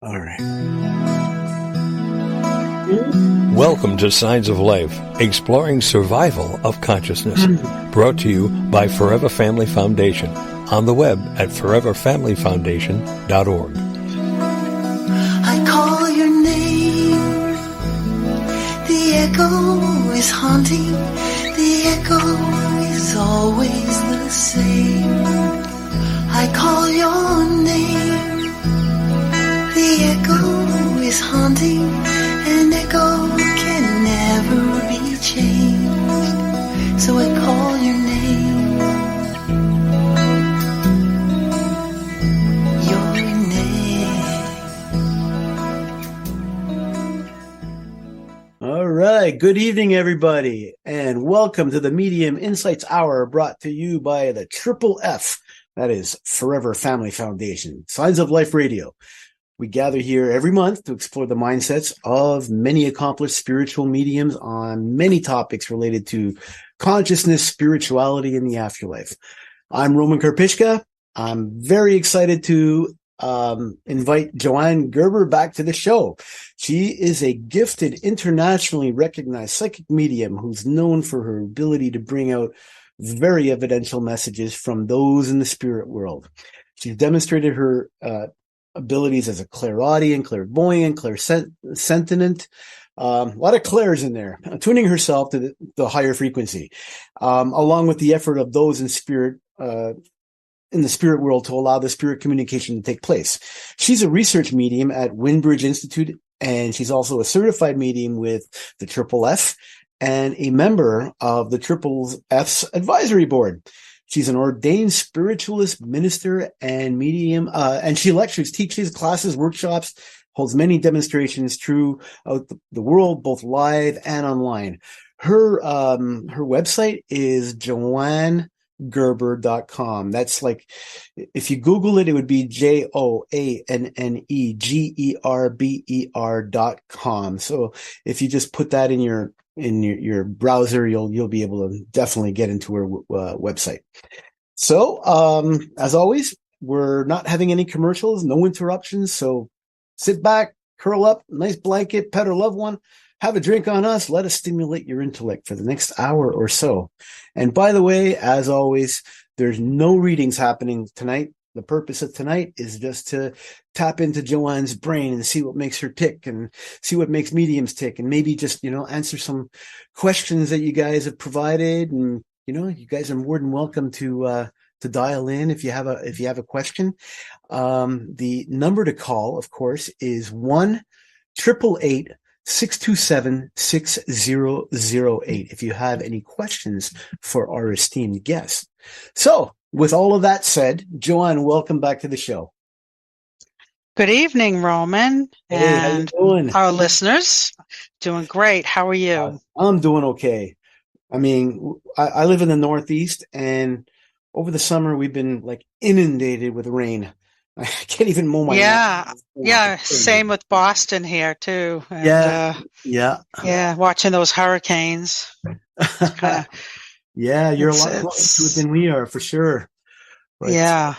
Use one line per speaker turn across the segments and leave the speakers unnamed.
All right. Welcome to Signs of Life, exploring survival of consciousness. Brought to you by Forever Family Foundation. On the web at foreverfamilyfoundation.org.
I call your name. The echo is haunting. The echo is always the same. I call your name. The echo is haunting. An echo can never be changed. So I call your name. Your name.
All right. Good evening, everybody, and welcome to the Medium Insights Hour, brought to you by the Triple F. That is Forever Family Foundation. Signs of Life Radio. We gather here every month to explore the mindsets of many accomplished spiritual mediums on many topics related to consciousness, spirituality, and the afterlife. I'm Roman Karpiska. I'm very excited to invite Joanne Gerber back to the show. She is a gifted, internationally recognized psychic medium who's known for her ability to bring out very evidential messages from those in the spirit world. She's demonstrated her abilities as a clairaudient, clairvoyant, clairsentient, a lot of clairs in there, tuning herself to the higher frequency, along with the effort of those in spirit, in the spirit world, to allow the spirit communication to take place. She's a research medium at Windbridge Institute, and she's also a certified medium with the Triple F and a member of the Triple F's advisory board. She's an ordained spiritualist, minister, and medium, and she lectures, teaches, classes, workshops, holds many demonstrations throughout the world, both live and online. Her website is joannegerber.com. That's like, if you Google it, it would be JoanneGerber.com. So if you just put that in your browser, you'll be able to definitely get into her website. So, as always, we're not having any commercials, no interruptions. So sit back, curl up, nice blanket, pet a loved one, have a drink on us. Let us stimulate your intellect for the next hour or so. And by the way, as always, there's no readings happening tonight. The purpose of tonight is just to tap into Joanne's brain and see what makes her tick and see what makes mediums tick, and maybe just, answer some questions that you guys have provided. And, you guys are more than welcome to dial in if you have a question. The number to call, of course, is 1-888-627-6008 if you have any questions for our esteemed guest. So, with all of that said, Joanne, welcome back to the show.
Good evening, Roman,
Hey, how you doing?
Our listeners. Doing great. How are you?
I'm doing okay. I mean, I live in the Northeast, and over the summer we've been like inundated with rain. I can't even mow my lawn.
Yeah. Same with Boston here too. And,
yeah.
Watching those hurricanes.
Yeah, you're a lot closer to it than we are, for sure. But
yeah.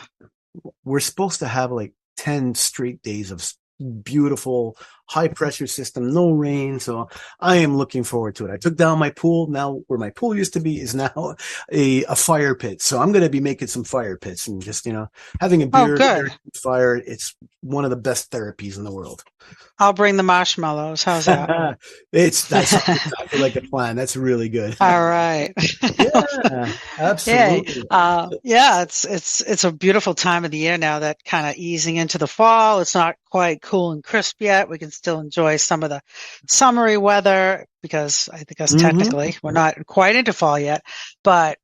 We're supposed to have like 10 straight days of beautiful high pressure system, no rain. So I am looking forward to it. I took down my pool. Now where my pool used to be is now a fire pit. So I'm going to be making some fire pits and just, having a beer, fire. It's one of the best therapies in the world.
I'll bring the marshmallows. How's that?
That's exactly like a plan. That's really good.
All right.
Yeah, absolutely.
It's a beautiful time of the year now, that kind of easing into the fall. It's not quite cool and crisp yet. We can still enjoy some of the summery weather, because I think technically we're not quite into fall yet, but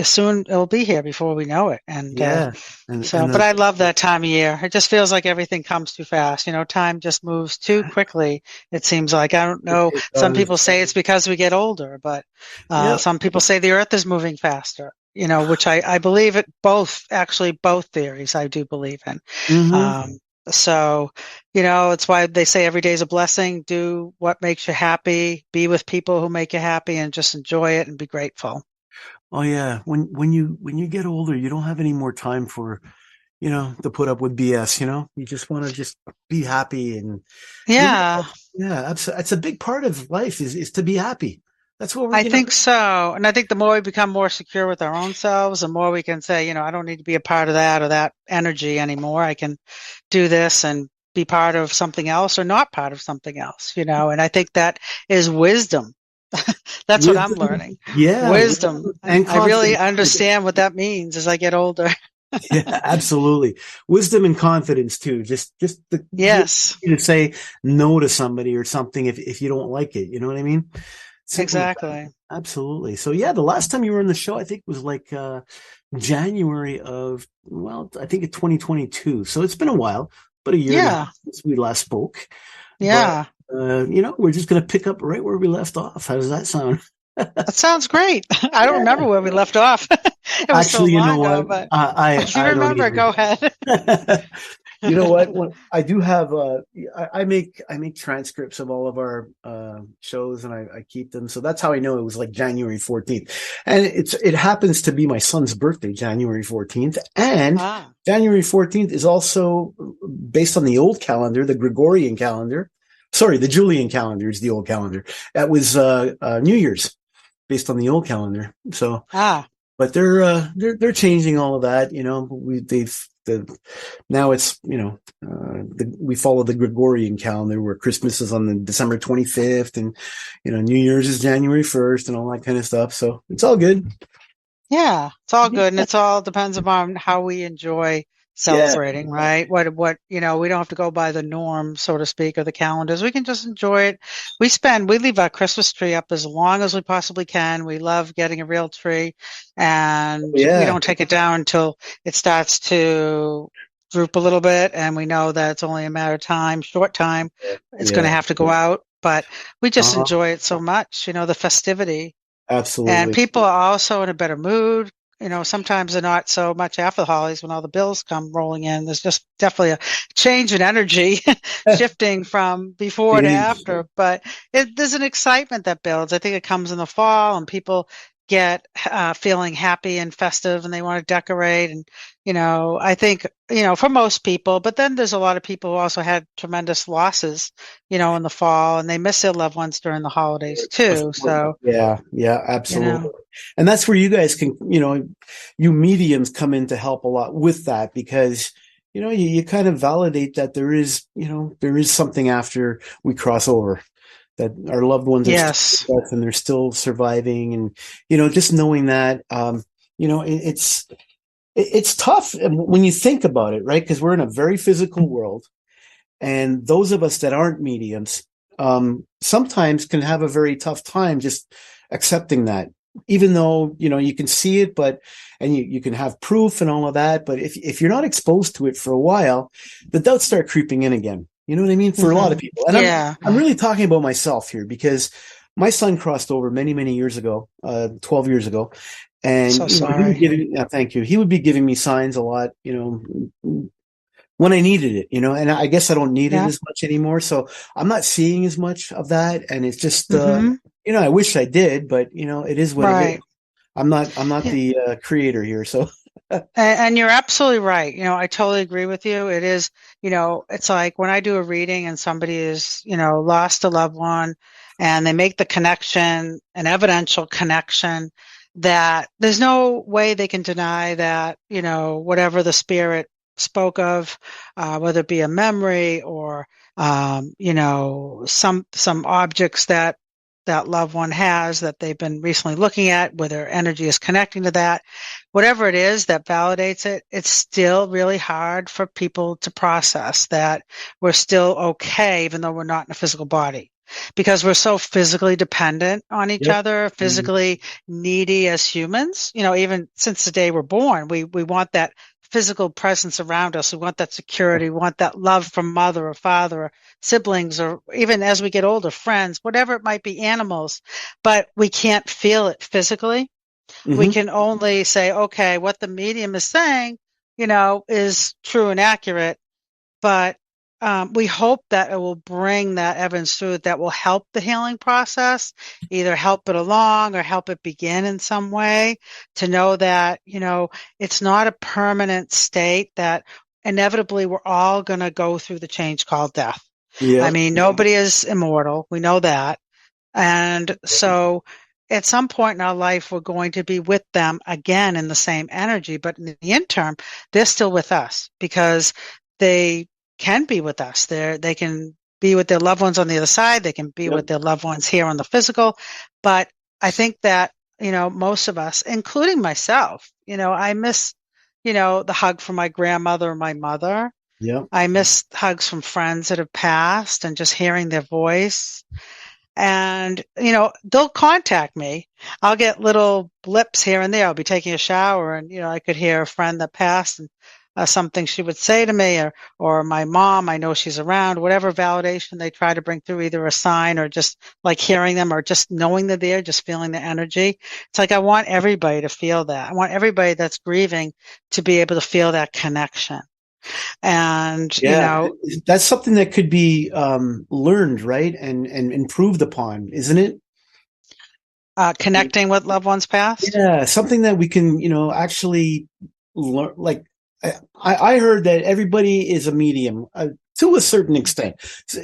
soon it'll be here before we know it. But I love that time of year. It just feels like everything comes too fast. Time just moves too quickly. It seems like, I don't know. Some people say it's because we get older, but some people say the earth is moving faster, which I believe it both theories I do believe in. So, it's why they say every day is a blessing. Do what makes you happy, be with people who make you happy, and just enjoy it and be grateful.
Oh yeah. When you get older, you don't have any more time for to put up with BS. You just want to just be happy and
Yeah.
yeah, absolutely. It's a big part of life is to be happy. That's what we're.
I think so. And I think the more we become more secure with our own selves, the more we can say, I don't need to be a part of that or that energy anymore. I can do this and be part of something else or not part of something else, and I think that is wisdom. That's what I'm learning.
Yeah.
Wisdom.
And
I really understand what that means as I get older.
Yeah, absolutely. Wisdom and confidence too. Just
yes,
to say no to somebody or something if you don't like it. You know what I mean?
Exactly.
Absolutely. So yeah, the last time you were on the show, I think was like January of, I think of 2022. So it's been a while, but a year now since we last spoke.
Yeah.
But, we're just going to pick up right where we left off. How does that sound?
That sounds great. I don't remember where we left off. It was
actually,
so long ago, but if you remember, go ahead.
You know what? I do have I make transcripts of all of our shows and I keep them. So that's how I know it was like January 14th. And it happens to be my son's birthday, January 14th. And January 14th is also based on the old calendar, the Gregorian calendar. Sorry, the Julian calendar is the old calendar. That was New Year's based on the old calendar. So but they're changing all of that, now it's, we follow the Gregorian calendar where Christmas is on the December 25th and, New Year's is January 1st and all that kind of stuff. So it's all good.
Yeah, it's all good. And it's all depends upon how we enjoy celebrating, right? What, we don't have to go by the norm, so to speak, of the calendars. We can just enjoy it. We leave our Christmas tree up as long as we possibly can. We love getting a real tree and we don't take it down until it starts to droop a little bit. And we know that it's only a matter of time, short time. It's going to have to go out, but we just enjoy it so much, the festivity.
Absolutely.
And people are also in a better mood. Sometimes they're not so much after the holidays when all the bills come rolling in. There's just definitely a change in energy shifting from before to after. But there's an excitement that builds. I think it comes in the fall and people get feeling happy and festive and they want to decorate. And, I think, for most people, but then there's a lot of people who also had tremendous losses, in the fall and they miss their loved ones during the holidays too. So
yeah, absolutely. And that's where you guys can, you mediums come in to help a lot with that because, you kind of validate that there is something after we cross over. That our loved ones are still with us and they're still surviving, and just knowing that, it's tough when you think about it, right? Because we're in a very physical world, and those of us that aren't mediums sometimes can have a very tough time just accepting that, even though you can see it, and you can have proof and all of that, but if you're not exposed to it for a while, the doubts start creeping in again. You know what I mean? For a lot of people. And I'm really talking about myself here because my son crossed over many, many years ago, 12 years ago. And
so sorry.
Thank you. He would be giving me signs a lot, when I needed it, and I guess I don't need it as much anymore. So I'm not seeing as much of that. And it's just, I wish I did, but it is what it is. I'm not the creator here. So.
And you're absolutely right. I totally agree with you. It is, it's like when I do a reading and somebody is, lost a loved one and they make the connection, an evidential connection, that there's no way they can deny that, whatever the spirit spoke of, whether it be a memory or, some objects that loved one has that they've been recently looking at, where their energy is connecting to that, whatever it is that validates it, it's still really hard for people to process that we're still okay, even though we're not in a physical body, because we're so physically dependent on each other, physically needy as humans. Even since the day we're born, we want that physical presence around us. We want that security. We want that love from mother or father or siblings, or even as we get older, friends, whatever it might be, animals, but we can't feel it physically. We can only say, okay, what the medium is saying, is true and accurate, but we hope that it will bring that evidence through that will help the healing process, either help it along or help it begin in some way, to know that, it's not a permanent state, that inevitably we're all going to go through the change called death.
Yeah.
I mean, nobody is immortal. We know that. And so at some point in our life, we're going to be with them again in the same energy. But in the interim, they're still with us because they can be with us. They can be with their loved ones on the other side. They can be with their loved ones here on the physical. But I think that, most of us, including myself, I miss, the hug from my grandmother or my mother.
Yeah.
I miss hugs from friends that have passed and just hearing their voice. And, they'll contact me. I'll get little blips here and there. I'll be taking a shower and, I could hear a friend that passed and something she would say to me, or my mom, I know she's around, whatever validation they try to bring through, either a sign or just like hearing them or just knowing they're there, just feeling the energy. It's like, I want everybody to feel that. I want everybody that's grieving to be able to feel that connection. And,
that's something that could be learned, right? And improved upon, isn't it?
Connecting with loved ones past.
Yeah. Something that we can, actually learn. Like I heard that everybody is a medium to a certain extent.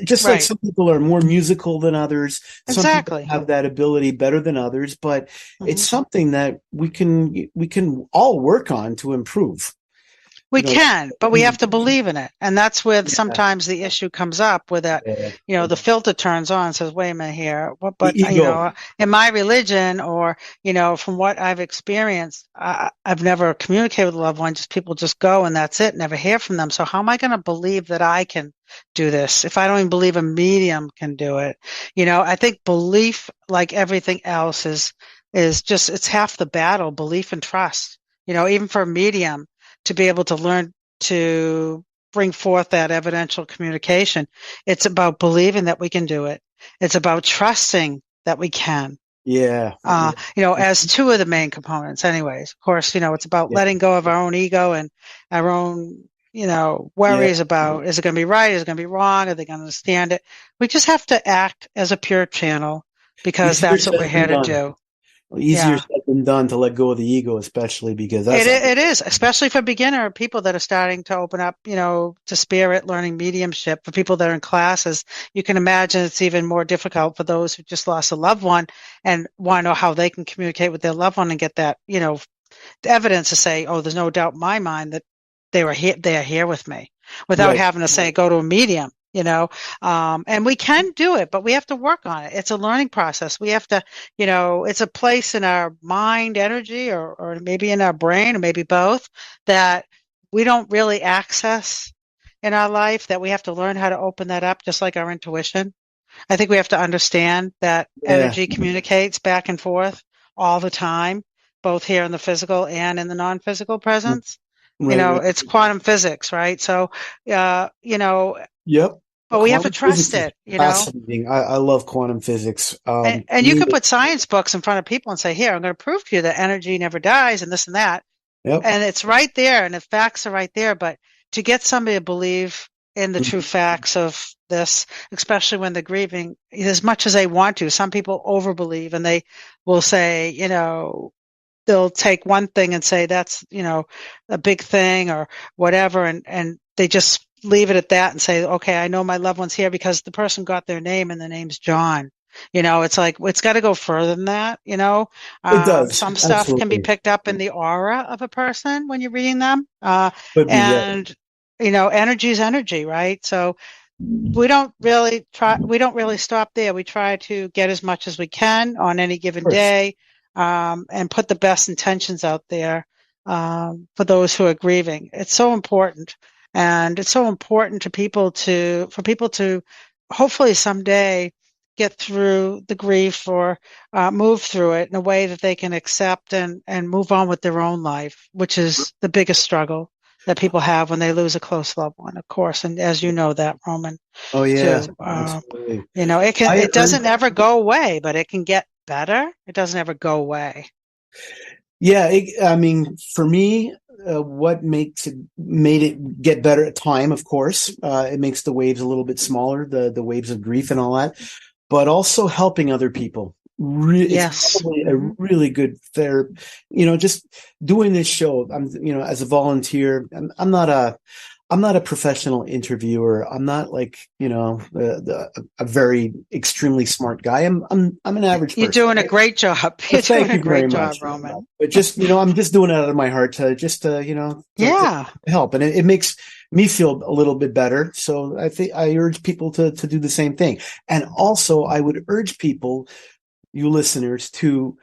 Just like some people are more musical than others.
Exactly.
Some people have that ability better than others, but it's something that we can all work on to improve.
We can, but we have to believe in it. And that's where sometimes the issue comes up with that, the filter turns on and says, wait a minute here. But in my religion or, from what I've experienced, I've never communicated with a loved one. Just people just go and that's it. Never hear from them. So how am I going to believe that I can do this if I don't even believe a medium can do it? I think belief, like everything else, is just, it's half the battle, belief and trust. Even for a medium, to be able to learn to bring forth that evidential communication, it's about believing that we can do it. It's about trusting that we can.
Yeah.
As two of the main components anyways. Of course, it's about letting go of our own ego and our own, worries about, is it going to be right? Is it going to be wrong? Are they going to understand it? We just have to act as a pure channel because that's what we're here to do.
Easier said than done to let go of the ego, especially because
it is, especially for beginner people that are starting to open up, to spirit, learning mediumship. For people that are in classes, you can imagine it's even more difficult for those who just lost a loved one and want to know how they can communicate with their loved one and get that, the evidence to say, oh, there's no doubt in my mind that they are here with me, without having to say, go to a medium. And we can do it, but we have to work on it. It's a learning process. We have to, it's a place in our mind energy or maybe in our brain or maybe both that we don't really access in our life, that we have to learn how to open that up, just like our intuition. I think we have to understand that energy communicates back and forth all the time, both here in the physical and in the non-physical presence. It's quantum physics, right? So,
Yep.
But we have to trust it,
Fascinating. I love quantum physics.
And you can put science books in front of people and say, here, I'm going to prove to you that energy never dies and this and that.
Yep.
And it's right there and the facts are right there. But to get somebody to believe in the true facts of this, especially when they're grieving, as much as they want to, some people overbelieve and they will say, they'll take one thing and say that's, a big thing or whatever. And they just leave it at that and say, okay, I know my loved one's here because the person got their name and the name's John. It's like, it's got to go further than that. It
does.
Some stuff can be picked up in the aura of a person when you're reading them. Energy is energy, right? So we don't really stop there. We try to get as much as we can on any given day, and put the best intentions out there, for those who are grieving. It's so important. And it's so important for people to hopefully someday get through the grief or move through it in a way that they can accept and move on with their own life, which is the biggest struggle that people have when they lose a close loved one, of course. And as you know that, Roman.
Oh, yeah.
Too, it doesn't ever go away, but it can get better. It doesn't ever go away.
Yeah. For me, what made it get better at time, of course. It makes the waves a little bit smaller, the waves of grief and all that, but also helping other people.
Yes.
It's probably a really good therapy. Just doing this show, as a volunteer, I'm not a professional interviewer. I'm not like, a very extremely smart guy. I'm an average person.
You're doing a great job. You're doing a great job, Roman.
But just, I'm just doing it out of my heart to help. And it makes me feel a little bit better. So I think I urge people to do the same thing. And also I would urge people, you listeners, to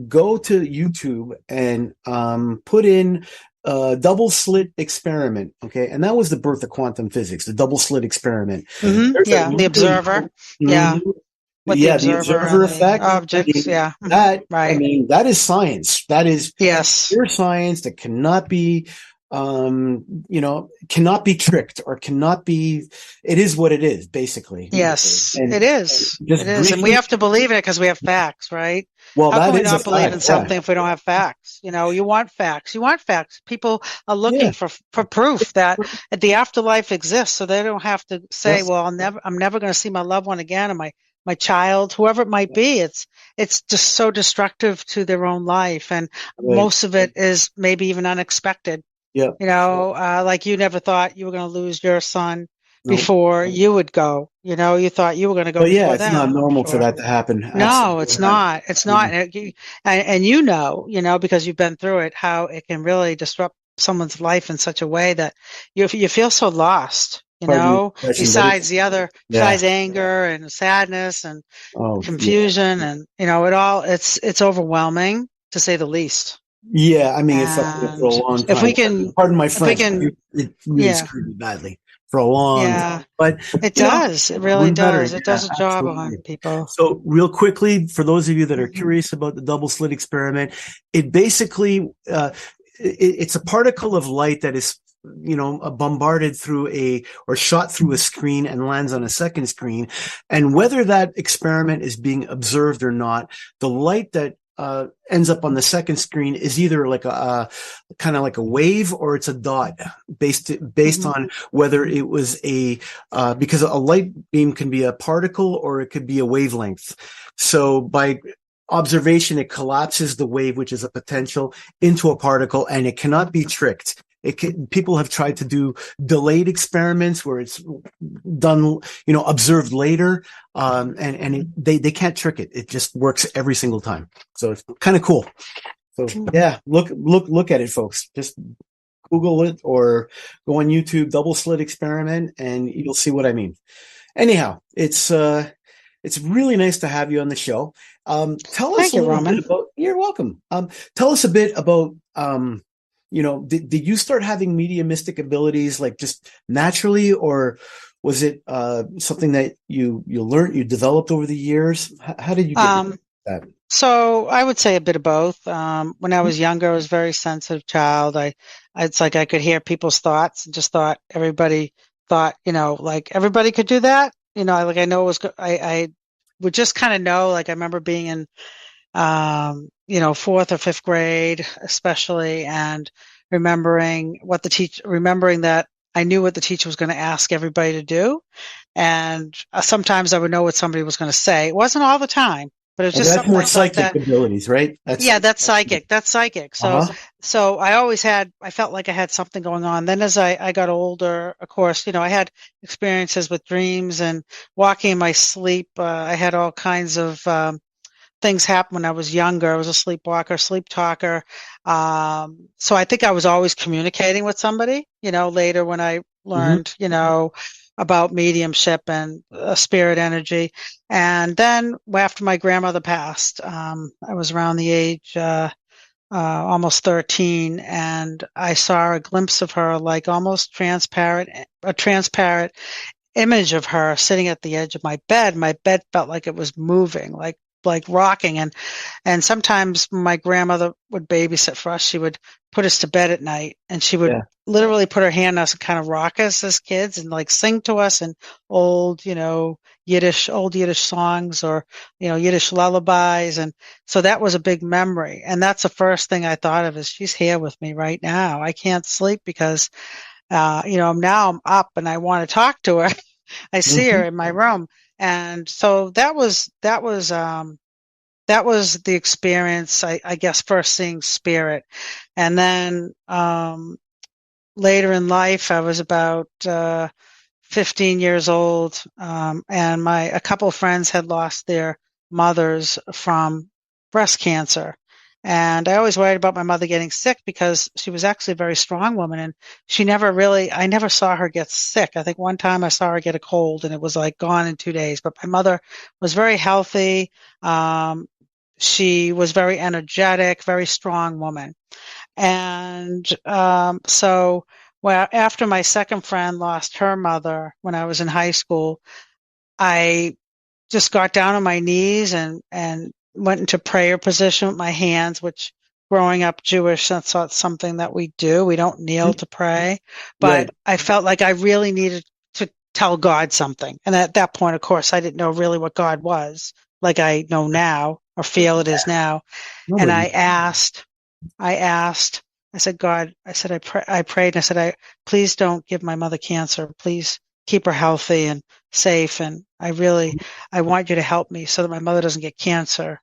go to YouTube and put in double slit experiment. Okay. And that was the birth of quantum physics, the double slit experiment.
Mm-hmm. The observer. Yeah.
The observer effect.
Objects.
That,
right.
That is science. That is
pure
science that cannot be, cannot be tricked or cannot be, it is what it is, basically.
Yes, it is. It is. And we have to believe in it because we have facts, right?
Well,
how can we not believe in something if we don't have facts? You want facts. You want facts. People are looking for proof that the afterlife exists, so they don't have to say, "Well, I'm never going to see my loved one again, or my child, whoever it might be." It's just so destructive to their own life, and most of it is maybe even unexpected.
Yeah.
Like you never thought you were going to lose your son before you would go. You thought you were going to go.
It's not normal for that to happen.
No, it's not. It's not. And because you've been through it, how it can really disrupt someone's life in such a way that you feel so lost. Besides besides anger and sadness and confusion and it's overwhelming, to say the least.
Yeah, it's up for a long time.
If we can,
pardon my French, it really screwed me badly for a long time. But
it does. It really does. It does a job on people.
So real quickly, for those of you that are curious about the double slit experiment, it basically, it's a particle of light that is, bombarded through or shot through a screen and lands on a second screen. And whether that experiment is being observed or not, the light that ends up on the second screen is either like a kind of like a wave or it's a dot based on whether it was because a light beam can be a particle or it could be a wavelength. So by observation, it collapses the wave, which is a potential, into a particle, and it cannot be tricked. People have tried to do delayed experiments where it's done, observed later, and they can't trick it. It just works every single time. So it's kind of cool. So look at it, folks. Just Google it or go on YouTube, double slit experiment, and you'll see what I mean. Anyhow, it's really nice to have you on the show. Tell us a little bit about. You're welcome. Tell us a bit about. Did you start having mediumistic abilities like just naturally, or was it something that you learned, you developed over the years? How did you get that?
So I would say a bit of both. When I was younger, I was a very sensitive child. It's like I could hear people's thoughts and just thought everybody thought, like everybody could do that. I know it was, I would just kind of know, like I remember being in, fourth or fifth grade, especially, and remembering that I knew what the teacher was going to ask everybody to do. And sometimes I would know what somebody was going to say. It wasn't all the time, but it was just something
more psychic abilities, right?
That's psychic. That's psychic. So I felt like I had something going on. Then as I got older, of course, I had experiences with dreams and walking in my sleep. I had all kinds of, things happen when I was younger. I was a sleepwalker, sleep talker. So I think I was always communicating with somebody, later when I learned, about mediumship and spirit energy. And then after my grandmother passed, I was around the age, almost 13, and I saw a glimpse of her, like almost a transparent image of her sitting at the edge of my bed. My bed felt like it was moving, like like rocking. And sometimes my grandmother would babysit for us. She would put us to bed at night, and she would literally put her hand on us and kind of rock us as kids and like sing to us in old Yiddish songs or, Yiddish lullabies. And so that was a big memory. And that's the first thing I thought of is she's here with me right now. I can't sleep because, now I'm up and I want to talk to her. I see her in my room. And so that was the experience, I guess, first seeing spirit. And then, later in life, I was about, 15 years old. And a couple of friends had lost their mothers from breast cancer. And I always worried about my mother getting sick because she was actually a very strong woman, and I never saw her get sick. I think one time I saw her get a cold and it was like gone in 2 days, but my mother was very healthy. She was very energetic, very strong woman. And, so after my second friend lost her mother when I was in high school, I just got down on my knees and went into prayer position with my hands, which growing up Jewish, that's not something that we do. We don't kneel to pray, but I felt like I really needed to tell God something. And at that point, of course, I didn't know really what God was like I know now or feel it is now. And I said, God, I prayed and I said, please don't give my mother cancer. Please keep her healthy and safe. And I want you to help me so that my mother doesn't get cancer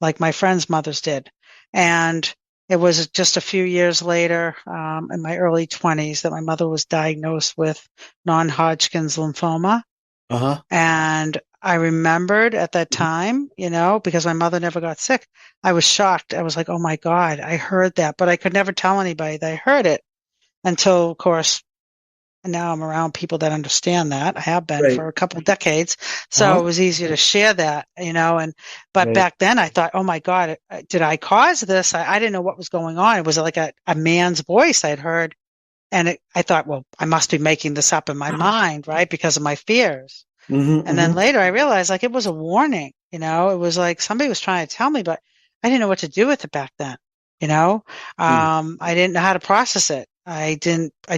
like my friends' mothers did. And it was just a few years later, in my early 20s, that my mother was diagnosed with non-Hodgkin's lymphoma. And I remembered at that time, because my mother never got sick, I was shocked. I was like, oh my God, I heard that, but I could never tell anybody that I heard it until, of course, now I'm around people that understand that. I have been for a couple of decades. So it was easier to share that, but back then I thought, oh my God, did I cause this? I didn't know what was going on. It was like a man's voice I'd heard. And I thought, well, I must be making this up in my mind, right? Because of my fears. And then later I realized like it was a warning, it was like somebody was trying to tell me, but I didn't know what to do with it back then. I didn't know how to process it. I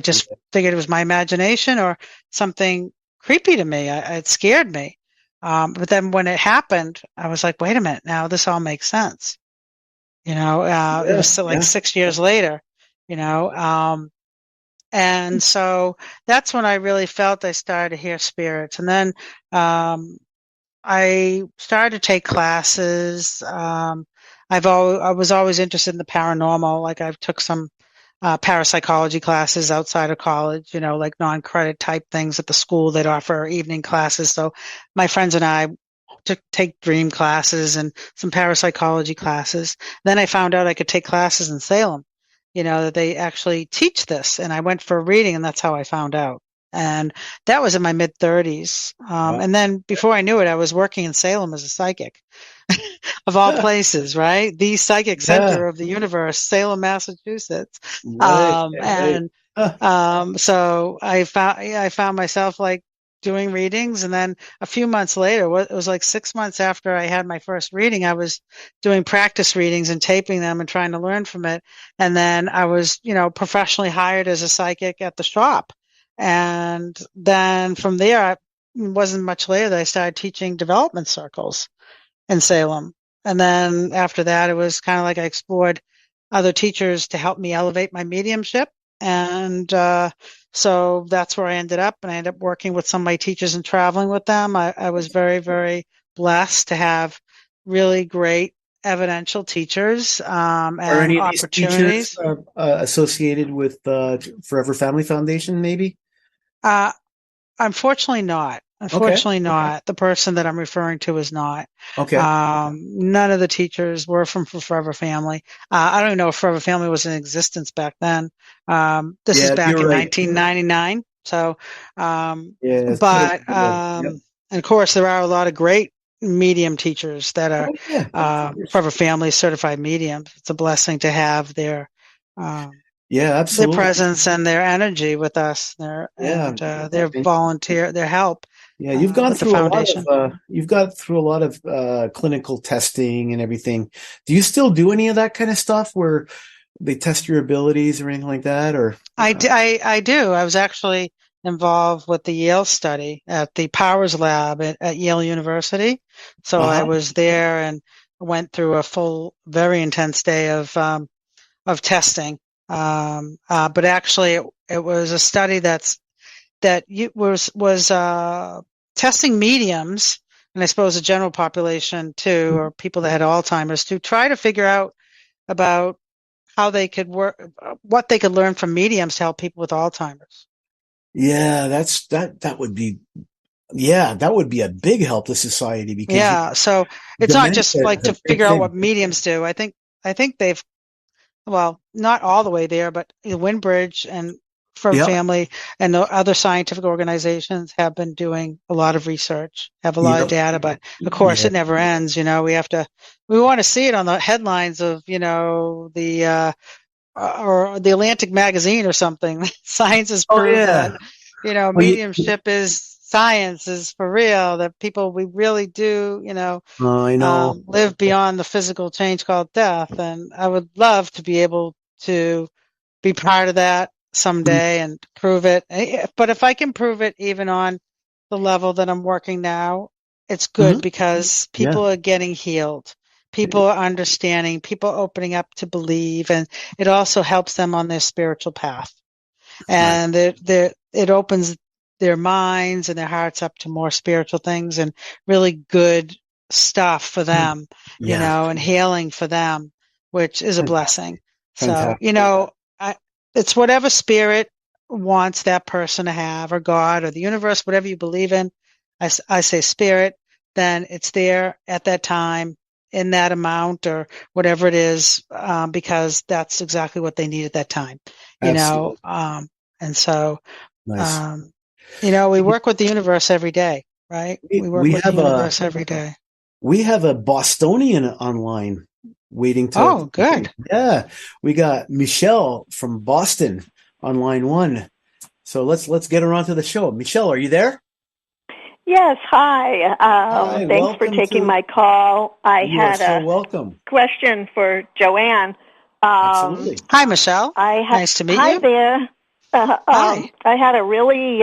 just figured it was my imagination or something creepy to me. It scared me. But then when it happened, I was like, wait a minute, now this all makes sense. It was still like 6 years later, and so that's when I really felt I started to hear spirits. And then I started to take classes. I was always interested in the paranormal. Like I took some parapsychology classes outside of college, like non-credit type things at the school. They'd offer evening classes. So my friends and I take dream classes and some parapsychology classes. Then I found out I could take classes in Salem, that they actually teach this. And I went for a reading, and that's how I found out. And that was in my mid-30s. And then before I knew it, I was working in Salem as a psychic of all places, right? The psychic center of the universe, Salem, Massachusetts. So I found myself like doing readings. And then a few months later, it was like 6 months after I had my first reading, I was doing practice readings and taping them and trying to learn from it. And then I was, professionally hired as a psychic at the shop. And then from there, it wasn't much later that I started teaching development circles in Salem. And then after that, it was kind of like I explored other teachers to help me elevate my mediumship. And so that's where I ended up. And I ended up working with some of my teachers and traveling with them. I was very, very blessed to have really great evidential teachers and
Are any of
opportunities.
these teachers associated with Forever Family Foundation, maybe?
Unfortunately not. Not. The person that I'm referring to is not.
Okay.
None of the teachers were from Forever Family. I don't even know if Forever Family was in existence back then. This is back in 1999. So, and of course, there are a lot of great medium teachers that are Forever Family certified mediums. It's a blessing to have their
absolutely,
their presence and their energy with us, their volunteer, their help.
Yeah, you've gone
with the
through
foundation.
you've got through a lot of clinical testing and everything. Do you still do any of that kind of stuff where they test your abilities or anything like that? Or
I do. I was actually involved with the Yale study at the Powers Lab at Yale University. So I
uh-huh.
was there and went through a full, very intense day of testing. But actually, it was a study was testing mediums, and I suppose the general population too, or people that had Alzheimer's, to try to figure out about how they could work, what they could learn from mediums to help people with Alzheimer's.
Yeah, that would be a big help to society because
So it's not just
dementia
like
is a
to
big
figure out
thing.
what mediums do. I think they've, well, not all the way there, but Windbridge and from
Yep.
family and the other scientific organizations have been doing a lot of research, have a lot of
Yep.
data, but of course
Yeah.
it never ends. We want to see it on the headlines of, the or the Atlantic magazine or something. Science has
Oh
proved
yeah.
that,
Well,
mediumship is science, is for real, that we really do,
I know.
live beyond the physical change called death. And I would love to be able to be part of that someday and prove it. But if I can prove it even on the level that I'm working now, it's good
Mhm.
because
Yeah.
people are getting healed. People are understanding, people are opening up to believe, and it also helps them on their spiritual path. And it opens their minds and their hearts up to more spiritual things and really good stuff for them,
Yeah.
and healing for them, which is a blessing. So,
Fantastic.
it's whatever spirit wants that person to have, or God, or the universe, whatever you believe in. I say spirit, then it's there at that time in that amount or whatever it is, because that's exactly what they need at that time,
Absolutely.
and so,
Nice.
we work with the universe every day, right? We work
We
with the
have a
universe every day.
Bostonian online waiting to.
Oh, good.
Yeah, we got Michelle from Boston on line one. So let's get her onto the show. Michelle, are you there?
Yes, hi.
Hi,
Thanks for
welcome
taking
to.
my call. I
You are
had
so
a
welcome.
question for Joanne.
Absolutely.
Hi, Michelle. Nice to meet
Hi
you.
there.
Hi.
I had a really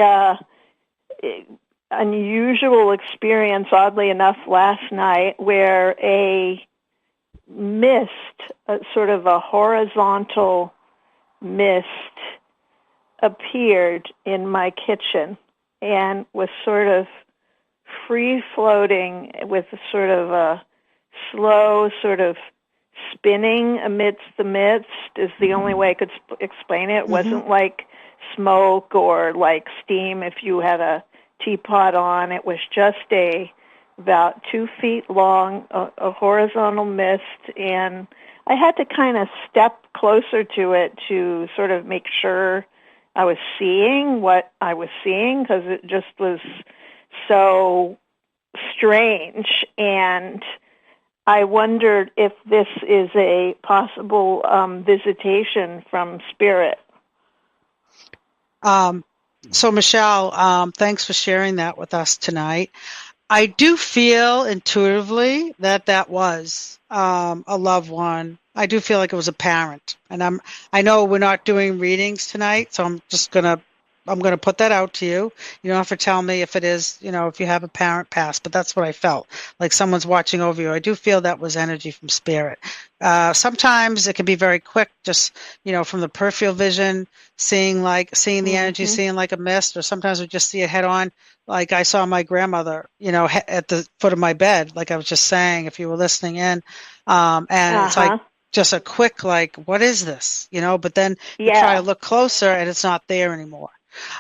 unusual experience, oddly enough, last night where a mist, sort of a horizontal mist, appeared in my kitchen and was sort of free floating with sort of a slow sort of spinning amidst the midst is the only way I could explain it. It wasn't like smoke or like steam if you had a teapot on. It was just about 2 feet long, a horizontal mist, and I had to kind of step closer to it to sort of make sure I was seeing what I was seeing, because it just was so strange. And I wondered if this is a possible visitation from spirit.
So, Michelle, thanks for sharing that with us tonight. I do feel intuitively that was a loved one. I do feel like it was a parent, and I know we're not doing readings tonight, so I'm gonna put that out to you. You don't have to tell me if it is, if you have a parent pass, but that's what I felt, like someone's watching over you. I do feel that was energy from spirit. Sometimes it can be very quick, just, from the peripheral vision, seeing the energy, seeing like a mist, or sometimes we just see it head on. Like I saw my grandmother, at the foot of my bed, like I was just saying, if you were listening in, and it's like just a quick, like, what is this? But then you try to look closer and it's not there anymore.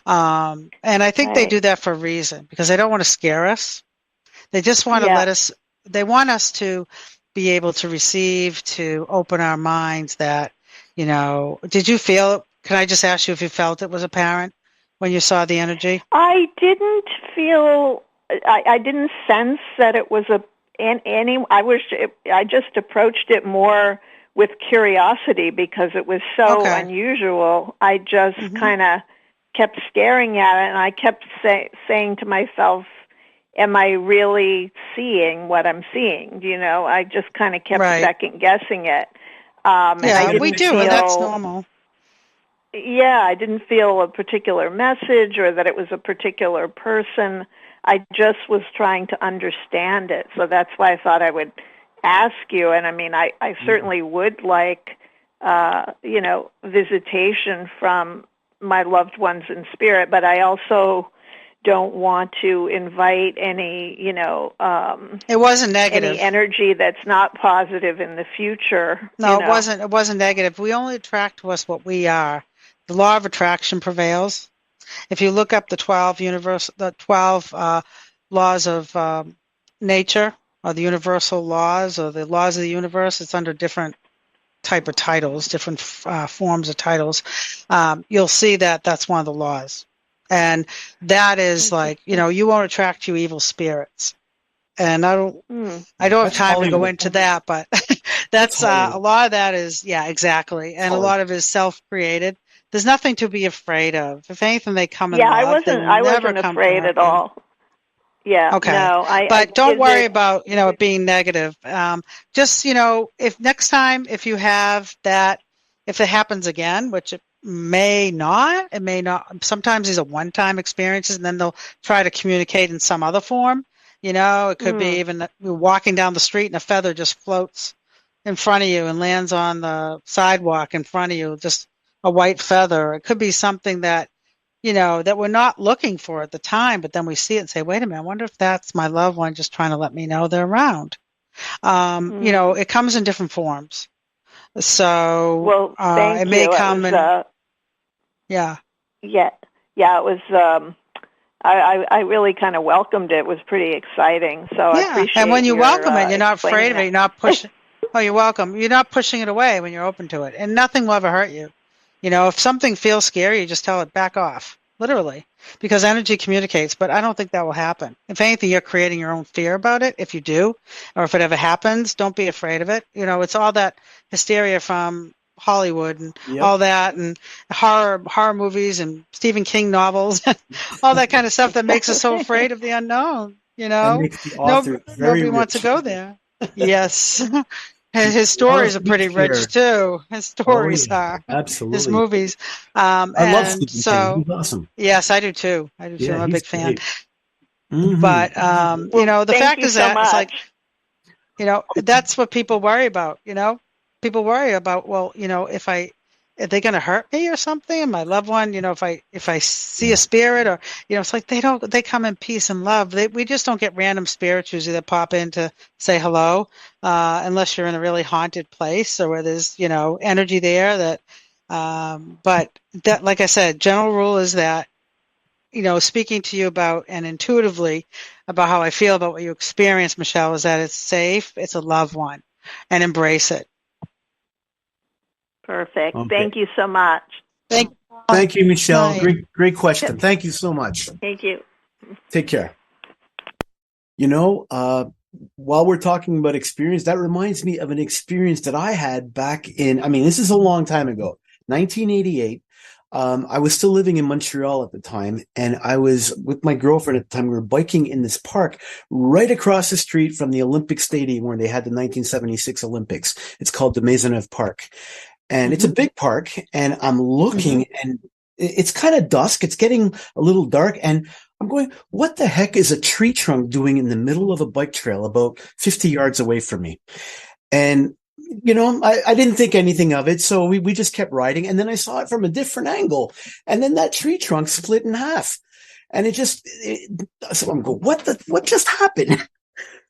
And I think they do that for a reason, because they don't want to scare us. They just want to they want us to be able to receive, to open our minds that, did you feel, can I just ask you if you felt it was apparent when you saw the energy?
I didn't feel, I didn't sense that it was I just approached it more with curiosity because it was so unusual. I just kind of kept staring at it, and I kept saying to myself, am I really seeing what I'm seeing? You know, I just kind of kept second guessing it.
Yeah, we do, and that's normal.
Yeah, I didn't feel a particular message or that it was a particular person. I just was trying to understand it. So that's why I thought I would ask you. And I mean, I certainly would like, you know, visitation from my loved ones in spirit, but I also don't want to invite any, you know,
it wasn't negative.
Any energy that's not positive in the future.
No,
you know?
It wasn't negative. We only attract to us what we are. The law of attraction prevails. If you look up the 12 laws of nature, or the universal laws, or the laws of the universe, it's under different type of titles, different forms of titles. You'll see that that's one of the laws. And that is like, you know, you won't attract you evil spirits. And I don't have time to go into that, but that's a lot of that is, yeah, exactly. And a lot of it is self-created. There's nothing to be afraid of. If anything, they come in love.
I wasn't afraid at all. Yeah.
Okay.
No,
but don't worry about, you know, it being negative. Just, you know, if next time, if you have that, if it happens again, which it may not, sometimes these are one-time experiences, and then they'll try to communicate in some other form. You know, it could be even you're walking down the street and a feather just floats in front of you and lands on the sidewalk in front of you, just a white feather. It could be something that, you know, that we're not looking for at the time, but then we see it and say, wait a minute, I wonder if that's my loved one just trying to let me know they're around. You know, it comes in different forms. So it may come in. Yeah, it
was. I really kind of welcomed it. It was pretty exciting. So I appreciate.
And when you welcome it, you're not afraid of it. You're not pushing. Oh, you're welcome. You're not pushing it away when you're open to it, and nothing will ever hurt you. You know, if something feels scary, you just tell it back off, literally, because energy communicates. But I don't think that will happen. If anything, you're creating your own fear about it. If you do, or if it ever happens, don't be afraid of it. You know, it's all that hysteria from Hollywood and all that, and horror movies and Stephen King novels, all that kind of stuff that makes us so afraid of the unknown. You know, nobody wants to go there. Yes. His stories are pretty rich too. His stories are
absolutely.
His movies.
I love Stephen King. He's awesome.
Yes, I do too. I'm a big fan. But you know, the fact is that it's like, you know, that's what people worry about. You know, people worry about, well, you know, are they going to hurt me or something? My loved one, you know, if I see a spirit, or, you know, it's like they come in peace and love. We just don't get random spirits usually that pop in to say hello, unless you're in a really haunted place or where there's, you know, energy there that, but that, like I said, general rule is that, you know, speaking to you about and intuitively about how I feel about what you experience, Michelle, is that it's safe, it's a loved one, and embrace it.
Perfect. Okay. Thank you so much.
Thank you, Michelle. Great question. Thank you so much.
Thank you.
Take care. You know, while we're talking about experience, that reminds me of an experience that I had back in, I mean, this is a long time ago, 1988. I was still living in Montreal at the time, and I was with my girlfriend at the time. We were biking in this park right across the street from the Olympic Stadium where they had the 1976 Olympics. It's called the Maisonneuve Park. And it's a big park, and I'm looking, and it's kind of dusk. It's getting a little dark, and I'm going, what the heck is a tree trunk doing in the middle of a bike trail about 50 yards away from me? And, you know, I didn't think anything of it, so we just kept riding, and then I saw it from a different angle, and then that tree trunk split in half. And so I'm going, what just happened?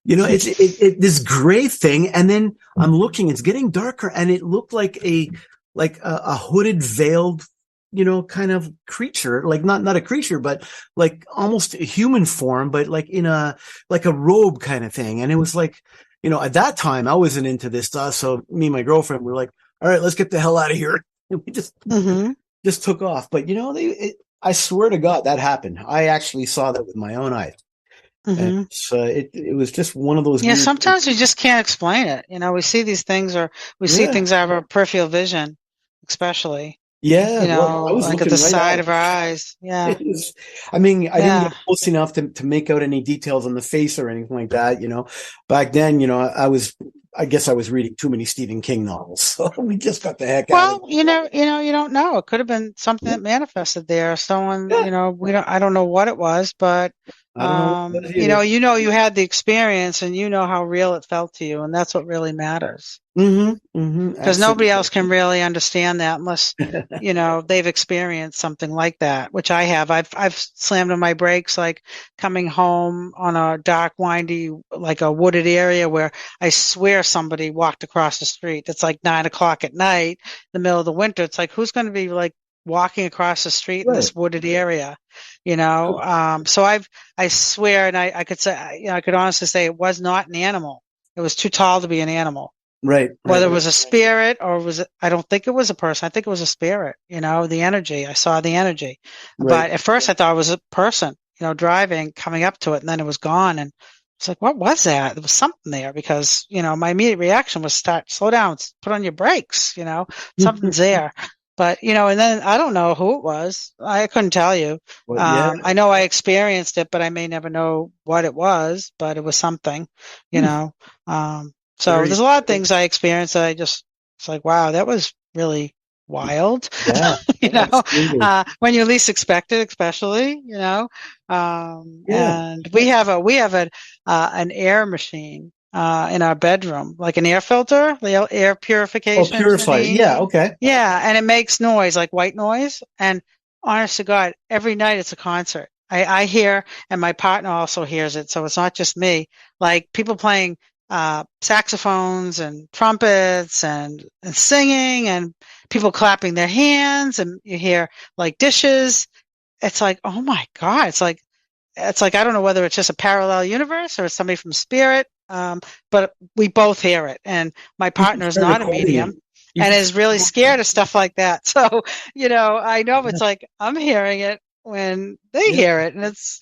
You know, it's this gray thing, and then I'm looking, it's getting darker, and it looked like a hooded, veiled, you know, kind of creature, like not a creature, but like almost a human form, but like in a robe kind of thing. And it was like, you know, at that time I wasn't into this stuff, so me and my girlfriend were like, all right, let's get the hell out of here. And we just took off. But you know, I swear to God, that happened. I actually saw that with my own eyes. And so it was just one of those.
Yeah, sometimes we just can't explain it. You know, we see these things, or we see things out of our peripheral vision, especially.
Yeah,
you
well, I
know,
was
like at
looking
the
right at
side
it.
of her eyes. Yeah.
It was, I mean, I didn't
Yeah.
get close enough to make out any details on the face or anything like that. Back then, I guess I was reading too many Stephen King novels, so we just got the heck out of it.
Well, you don't know. It could have been something that manifested there. Someone,
Yeah,
I don't know what it was, but,
I don't know what it was either.
you had the experience and you know how real it felt to you. And that's what really matters. Because nobody
Absolutely.
else can really understand that unless, they've experienced something like that, which I have. I've slammed on my brakes, like coming home on a dark, windy, like a wooded area where I swear somebody walked across the street. It's like 9 o'clock at night, in the middle of the winter. It's like, who's going to be like walking across the street in
Right.
this wooded area? So I swear, and I could say, I could honestly say it was not an animal. It was too tall to be an animal.
Right.
Whether it was a spirit or I don't think it was a person. I think it was a spirit, the energy. I saw the energy.
Right.
But at first I thought it was a person, driving, coming up to it, and then it was gone. And it's like, what was that? There was something there because, my immediate reaction was slow down, put on your brakes, something's there. But, and then I don't know who it was. I couldn't tell you.
Well, yeah.
I know I experienced it, but I may never know what it was, but it was something, So there's a lot of things I experienced that it's like, wow, that was really wild.
Yeah.
When you least expect it, especially, and we have an air machine, in our bedroom, like an air filter, the air purification.
Oh, purified.
machine.
Yeah. Okay.
Yeah. And it makes noise, like white noise. And honest to God, every night it's a concert. I hear, and my partner also hears it. So it's not just me, like people playing saxophones and trumpets and singing and people clapping their hands, and you hear like dishes. It's like, oh my God. It's like, I don't know whether it's just a parallel universe or it's somebody from spirit. But we both hear it, and my partner is not a medium and is really scared of stuff like that. So, I know it's like, I'm hearing it when they hear it, and it's,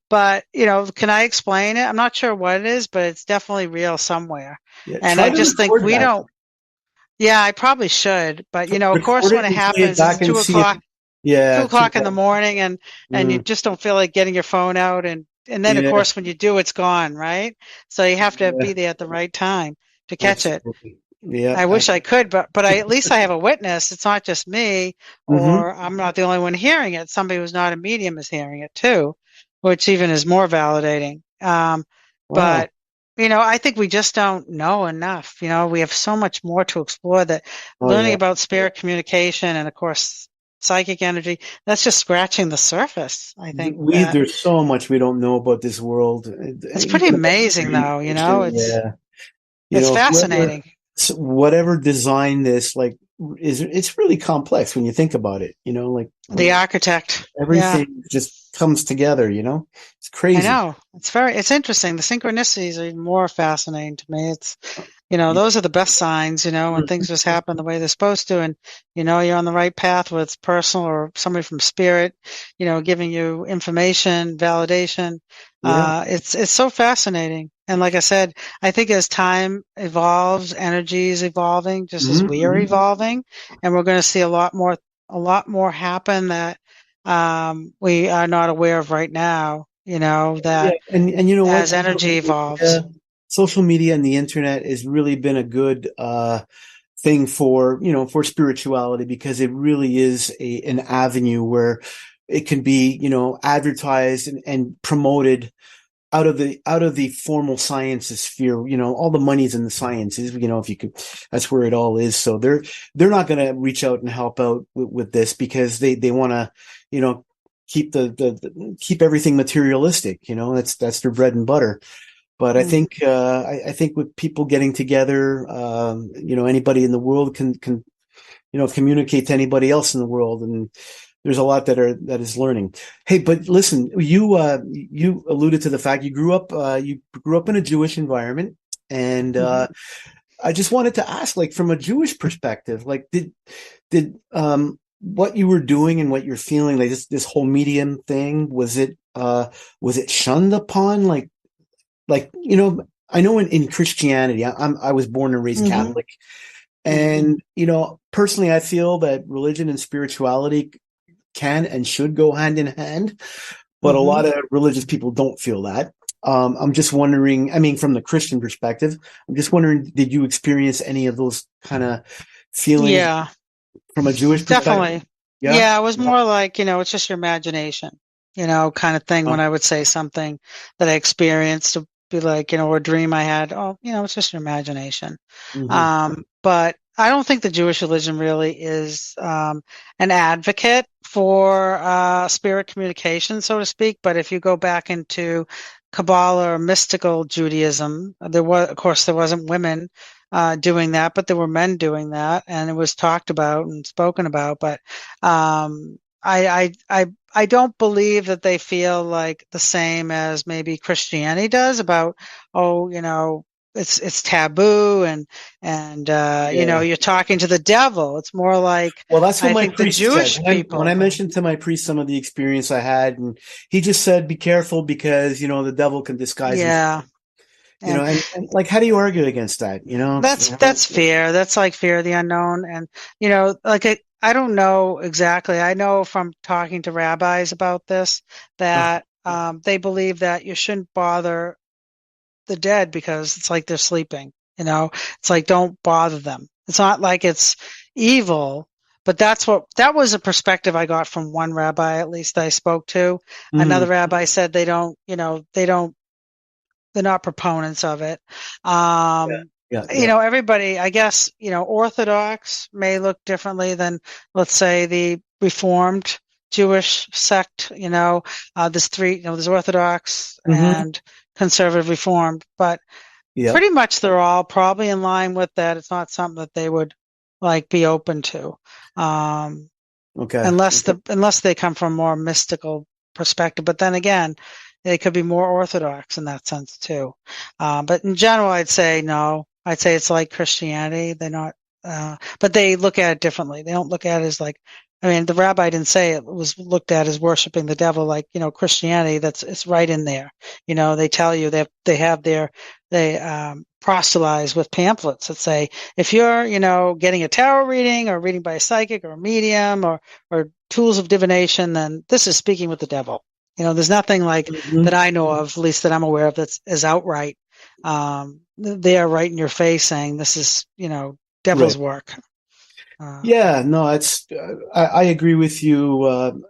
but, can I explain it? I'm not sure what it is, but it's definitely real somewhere.
Yeah,
and I just think we don't. Yeah, I probably should, but of course, when it happens, it's 2 o'clock.
Yeah,
2 o'clock in the morning, and you just don't feel like getting your phone out, and then of course when you do, it's gone, right? So you have to be there at the right time to catch it. Yeah, I wish I could, but at least I have a witness. It's not just me, or I'm not the only one hearing it. Somebody who's not a medium is hearing it too, which even is more validating. But I think we just don't know enough. We have so much more to explore. That learning about spirit communication and, of course, psychic energy, that's just scratching the surface. I think
there's so much we don't know about this world.
It's pretty amazing, though. It's fascinating.
Whatever designed this, it's really complex when you think about it. Like
the architect,
everything just comes together. It's crazy.
I know, it's interesting. The synchronicities are even more fascinating to me. It's those are the best signs, when things just happen the way they're supposed to, and, you're on the right path, whether it's personal or somebody from spirit, giving you information, validation. It's so fascinating. And like I said, I think as time evolves, energy is evolving, just as we are evolving, and we're going to see a lot more happen that, we are not aware of right now, that as energy evolves.
Social media and the internet has really been a good thing for spirituality, because it really is an avenue where it can be advertised and promoted out of the formal sciences sphere. All the money's in the sciences. If you could, that's where it all is. So they're not going to reach out and help out with this, because they want to keep keep everything materialistic. That's their bread and butter. But I think with people getting together, anybody in the world can communicate to anybody else in the world, and there's a lot that is learning. Hey, but listen, you alluded to the fact you grew up in a Jewish environment, and I just wanted to ask, from a Jewish perspective, did what you were doing and what you're feeling, this whole medium thing, was it shunned upon? I know in Christianity, I was born and raised Catholic, And, personally, I feel that religion and spirituality can and should go hand in hand, but a lot of religious people don't feel that. I'm just wondering, I mean, from the Christian perspective, I'm just wondering, did you experience any of those kind of feelings from a Jewish perspective?
Definitely. Yeah, it was more like, it's just your imagination, kind of thing when I would say something that I experienced to be like, or a dream I had. Oh, it's just your imagination. But I don't think the Jewish religion really is an advocate for spirit communication, so to speak. But if you go back into Kabbalah or mystical Judaism, there wasn't women doing that, but there were men doing that, and it was talked about and spoken about. But I don't believe that they feel like the same as maybe Christianity does about, it's taboo and you're talking to the devil. It's more like,
well, that's what
I
my
think
priest
the Jewish
said.
people.
When I mentioned to my priest some of the experience I had, and he just said, "Be careful because the devil can disguise himself." And like, how do you argue against that?
That's fear. That's like fear of the unknown, and I don't know exactly. I know from talking to rabbis about this that they believe that you shouldn't bother the dead because it's like they're sleeping. It's like, don't bother them. It's not like it's evil, but that was a perspective I got from one rabbi, at least I spoke to. Another rabbi said they're not proponents of it. Everybody, I guess, Orthodox may look differently than, let's say, the Reformed Jewish sect. There's three, there's Orthodox and Conservative Reformed, but pretty much they're all probably in line with that. It's not something that they would be open to, unless they come from a more mystical perspective. But then again, they could be more Orthodox in that sense too. But in general, I'd say no. I'd say it's like Christianity. They're not, but they look at it differently. They don't look at it as like, the rabbi didn't say it was looked at as worshiping the devil, like, Christianity. It's right in there. They tell you that they proselytize with pamphlets that say, if you're, getting a tarot reading or reading by a psychic or a medium or tools of divination, then this is speaking with the devil. There's nothing like that I know of, at least that I'm aware of, that's as outright. They are right in your face saying this is, devil's work.
I agree with you.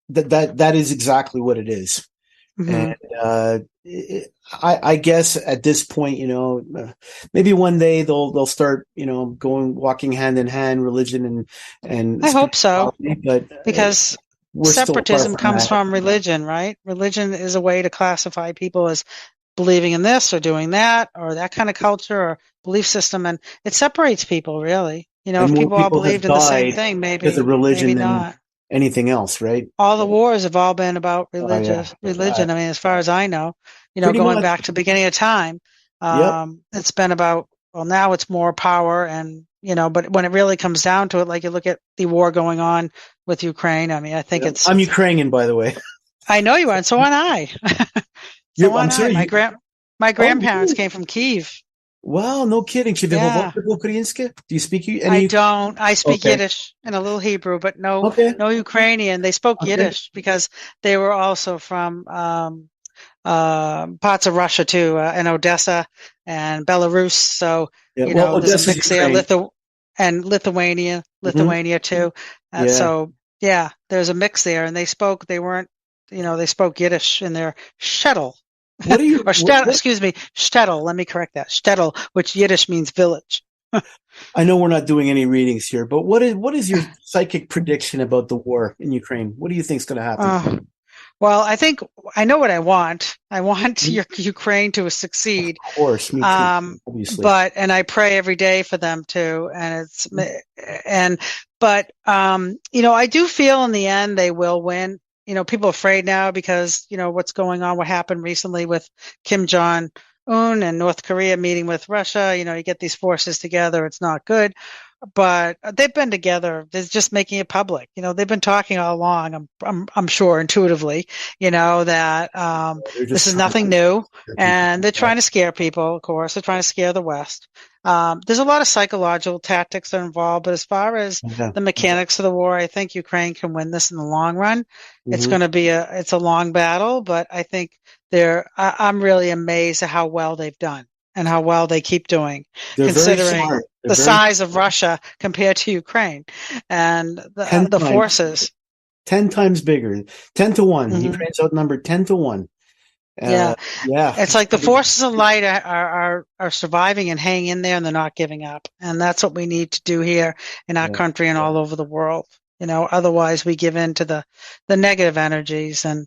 That is exactly what it is. And I guess at this point, maybe one day they'll start, walking hand in hand, religion and
I hope so,
but
because separatism comes from religion, right? Religion is a way to classify people as believing in this or doing that or that kind of culture or belief system, and it separates people, really. If people all believed in the same thing, maybe not.
Anything else, right?
All the wars have all been about religion. As far as I know, going back to the beginning of time, it's been about, well, now it's more power and, but when it really comes down to it, like you look at the war going on with Ukraine, I think I'm
Ukrainian, by the way.
I know you are, and so am I. My grandparents came from Kyiv.
Wow, no kidding. Do you speak any?
I don't. I speak Yiddish and a little Hebrew, but no Ukrainian. They spoke Yiddish because they were also from parts of Russia too, and Odessa and Belarus. So there's a mix there. And Lithuania too. So there's a mix there, and they spoke. They weren't. They spoke Yiddish in their shtetl.
What are you?
Excuse me, shtetl. Let me correct that. Shtetl, which Yiddish means village.
I know we're not doing any readings here, but what is your psychic prediction about the war in Ukraine? What do you think is going to happen?
Well, I know what I want. I want Ukraine to succeed.
Of course, me too, obviously.
And I pray every day for them too. But I do feel in the end they will win. People are afraid now because, what's going on, what happened recently with Kim Jong-un and North Korea meeting with Russia. You get these forces together. It's not good. but they've been together. They're just making it public. They've been talking all along. I'm sure intuitively, that this is nothing new, and they're trying to scare people. Of course, they're trying to scare the West. There's a lot of psychological tactics that are involved, but as far as the mechanics of the war, I think Ukraine can win this in the long run. It's going to be it's a long battle, but I think I'm really amazed at how well they've done and how well they keep doing, considering the size of Russia compared to Ukraine and the forces.
10 times bigger, 10 to 1. Ukraine's outnumbered 10 to 1. Yeah.
It's like the forces of light are surviving and hanging in there, and they're not giving up. And that's what we need to do here in our country and all over the world. Otherwise we give in to the negative energies and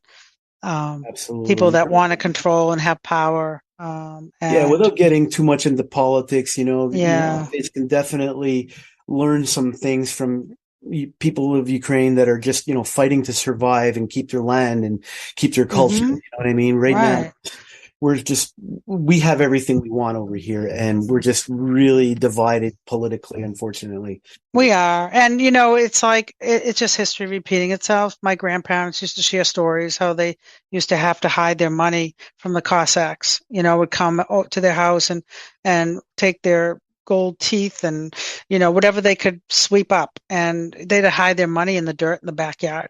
people that want to control and have power.
Without getting too much into politics, it can definitely learn some things from people of Ukraine that are just, fighting to survive and keep their land and keep their culture. You know what I mean? Right now, we have everything we want over here, and we're just really divided politically, unfortunately.
We are. And, it's like, it's just history repeating itself. My grandparents used to share stories how they used to have to hide their money from the Cossacks, would come to their house and take their gold teeth and, whatever they could sweep up, and they'd hide their money in the dirt in the backyard.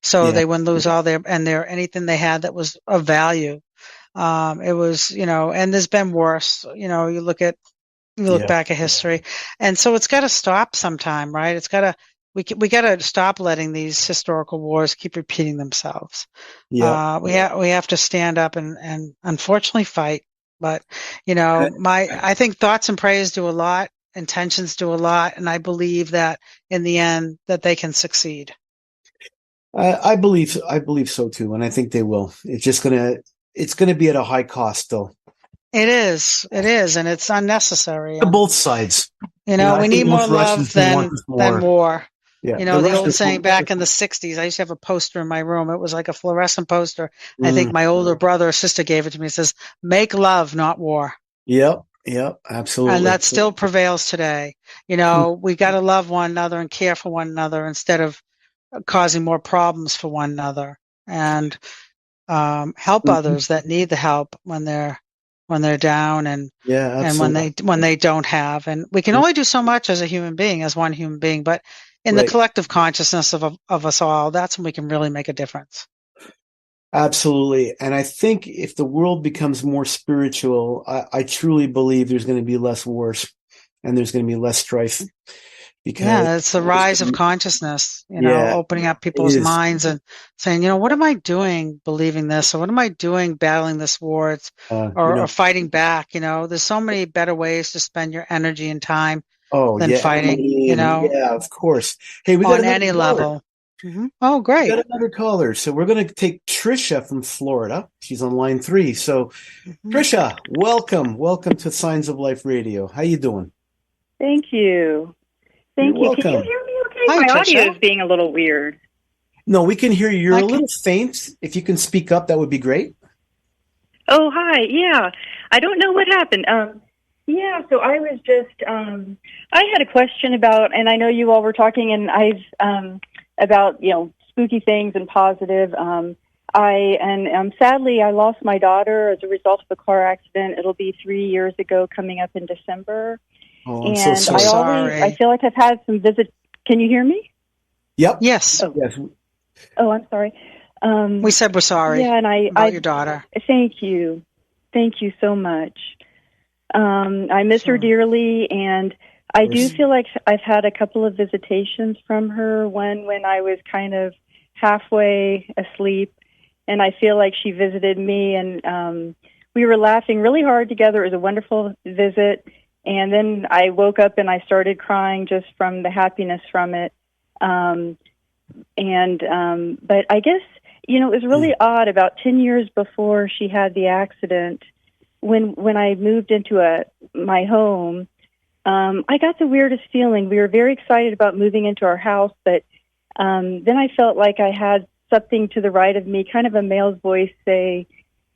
So they wouldn't lose all anything they had that was of value. It was, and there's been worse, you look back at history, and so it's got to stop sometime, right? We got to stop letting these historical wars keep repeating themselves. We have to stand up and unfortunately fight. But, I think thoughts and prayers do a lot, intentions do a lot, and I believe that in the end that they can succeed.
I believe so too, and I think they will. It's going to be at a high cost, though. It is, and it's unnecessary. On both sides.
We need more love than war. Yeah. The old saying back in the 60s, I used to have a poster in my room. It was like a fluorescent poster. I think my older brother or sister gave it to me. It says, "Make love, not war."
Yep, absolutely.
And that still prevails today. We got to love one another and care for one another instead of causing more problems for one another, and help others that need the help when they're down and when they don't have. And we can only do so much as a human being, as one human being, but in the collective consciousness of us all, that's when we can really make a difference.
Absolutely. And I think if the world becomes more spiritual, I truly believe there's going to be less wars and there's going to be less strife. Because
it's the rise of consciousness, opening up people's minds and saying, what am I doing believing this? Or what am I doing battling this war or fighting back? There's so many better ways to spend your energy and time than fighting,
Yeah, of course. Hey, we got
on any level. Oh, great.
We got another caller. So we're going to take Trisha from Florida. She's on line 3. So Trisha, welcome. Welcome to Signs of Life Radio. How you doing?
Thank you. Thank you.
Welcome.
Can you hear me okay?
Hi,
My
Trisha.
audio is being a little weird.
No, we can hear you. You're a little faint. If you can speak up, that would be great.
Oh, hi. Yeah. I don't know what happened. So I was just, I had a question about, and I know you all were talking, and about, spooky things and positive. Sadly, I lost my daughter as a result of a car accident. It'll be 3 years ago coming up in December.
Oh, I'm so sorry.
I feel like I've had some visits. Can you hear me?
Yep.
Yes.
Yes.
Oh, I'm sorry.
We said we're sorry.
Yeah, and
about your daughter.
Thank you. Thank you so much. I miss her dearly, and I do feel like I've had a couple of visitations from her. One when I was kind of halfway asleep, and I feel like she visited me, and we were laughing really hard together. It was a wonderful visit. And then I woke up and I started crying just from the happiness from it. But I guess, it was really odd. About 10 years before she had the accident, when I moved into my home, I got the weirdest feeling. We were very excited about moving into our house, but then I felt like I had something to the right of me, kind of a male's voice say,